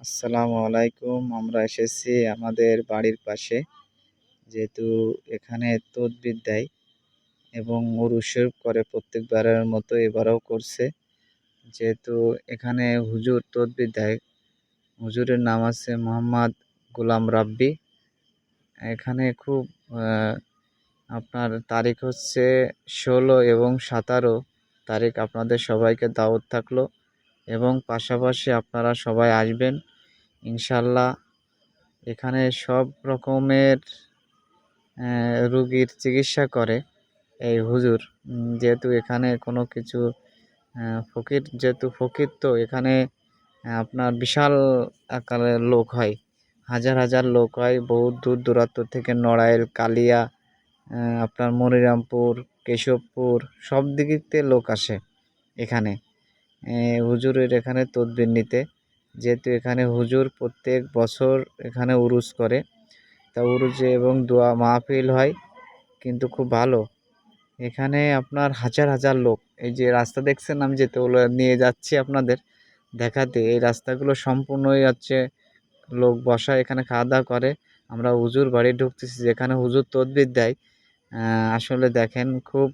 আসসালামু আলাইকুম। আমরা এসেছি আমাদের বাড়ির পাশে, যেহেতু এখানে তদবির দেয় এবং উরুসের করে প্রত্যেকবারের মতো এবারেও করছে। যেহেতু এখানে হুজুর তদবির দেয়, হুজুরের নাম আছে মোহাম্মদ গোলাম রাব্বি। এখানে খুব আপনার তারিখ হচ্ছে 16 এবং 17 তারিখ। আপনাদের সবাইকে দাওয়াত থাকলো এবং পাশাপাশি আপনারা সবাই আসবেন ইনশাল্লাহ। এখানে সব রকমের রোগীর চিকিৎসা করে এই হুজুর। যেহেতু এখানে কোনো কিছু ফকির, তো এখানে আপনার বিশাল আকারের লোক হয়, হাজার হাজার লোক হয়, বহুত দূর দূরান্ত থেকে নড়াইল, কালিয়া, আপনার মনিরামপুর, কেশবপুর, সব দিকেতে লোক আসে এখানে হুজুরের এখানে তদবির নিতে। যেহেতু এখানে হুজুর প্রত্যেক বছর এখানে উরুস করে, তা উরুজে এবং দোয়া মাহফিল হয় কিন্তু খুব ভালো। এখানে আপনার হাজার হাজার লোক, এই যে রাস্তা দেখছেন আমি যেতে নিয়ে যাচ্ছি আপনাদের দেখাতে, এই রাস্তাগুলো সম্পূর্ণই হচ্ছে লোক বসা, এখানে খাওয়া দাওয়া করে। আমরা হুজুর বাড়ি ঢুকতেছি যেখানে হুজুর তদবির দেয়। আসলে দেখেন খুব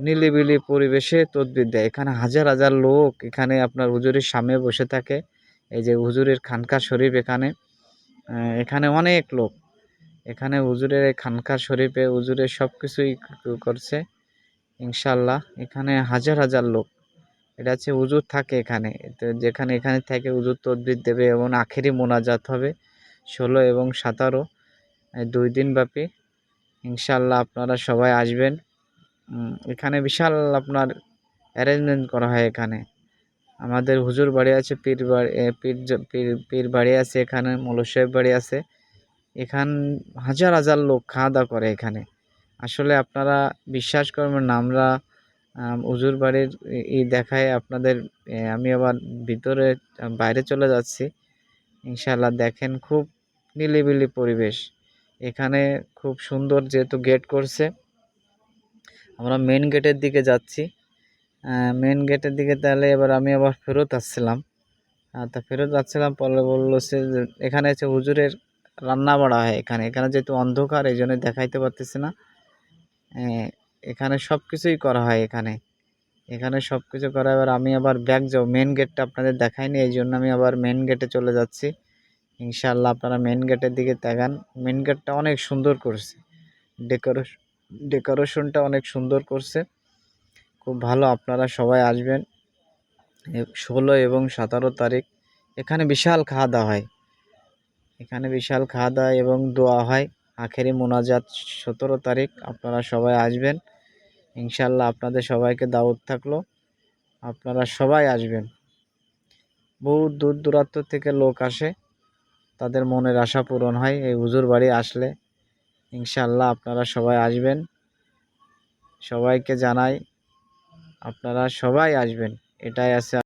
নিলিবিলি পরিবেশে তদবির দেয়। এখানে হাজার হাজার লোক এখানে আপনার হুজুরের সামনে বসে থাকে। এই যে হুজুরের খানকা শরীফ, এখানে অনেক লোক, এখানে হুজুরের এই খানকা শরীফে হুজুরের সব কিছুই করছে ইনশাল্লাহ। এখানে হাজার হাজার লোক, এটা হচ্ছে হুজুর থাকে এখানে, তো এখানে থেকে হুজুর তদবির দেবে এবং আখেরি মোনাজাত হবে 16 এবং 17, 2 দিন ব্যাপী ইনশাল্লাহ। আপনারা সবাই আসবেন। এখানে বিশাল আপনার অ্যারেঞ্জমেন্ট করা হয়। এখানে আমাদের হুজুর বাড়ি আছে, পীর বাড়ি আছে, এখানে মৌলভী সাহেব বাড়ি আছে। হাজার হাজার লোক খাওয়া দাওয়া করে এখানে। আসলে আপনারা বিশ্বাস করবেন না, আমরা হুজুর বাড়ির দেখায় আপনাদের আমি আবার বাইরে চলে যাচ্ছি ইনশাল্লাহ। দেখেন খুব নিলিবিলি পরিবেশ এখানে, খুব সুন্দর। যেহেতু গেট করছে, আমরা মেন গেটের দিকে যাচ্ছি। মেন গেটের দিকে, তাহলে এবার আমি আবার ফেরত আসছিলাম। তা ফেরত যাচ্ছিলাম, পরে বললো সে এখানে হচ্ছে হুজুরের রান্না বাড়া হয় এখানে। যেহেতু অন্ধকার, এই জন্য দেখাইতে পারতেছি না। এখানে সব কিছুই করা হয় এখানে সব কিছু করা। এবার আমি আবার ব্যাক যাও, মেন গেটটা আপনাদের দেখাইনি, এই জন্য আমি আবার মেন গেটে চলে যাচ্ছি ইনশাল্লাহ। আপনারা মেন গেটের দিকে তাকান। মেন গেটটা অনেক সুন্দর করছে, ডেকোরেশনটা অনেক সুন্দর করছে, খুব ভালো। আপনারা সবাই আসবেন 16 এবং 17 তারিখ। এখানে বিশাল খাওয়া দাওয়া হয়, এবং দোয়া হয়, আখেরি মোনাজাত 17 তারিখ। আপনারা সবাই আসবেন ইনশাল্লাহ। আপনাদের সবাইকে দাওয়াত থাকলো, আপনারা সবাই আসবেন। বহু দূর দূরান্ত থেকে লোক আসে, তাদের মনের আশা পূরণ হয় এই হুজুর বাড়ি আসলে ইনশাল্লাহ। আপনারা সবাই আসবেন, সবাইকে জানাই আপনারা সবাই আসবেন, এটাই আছে।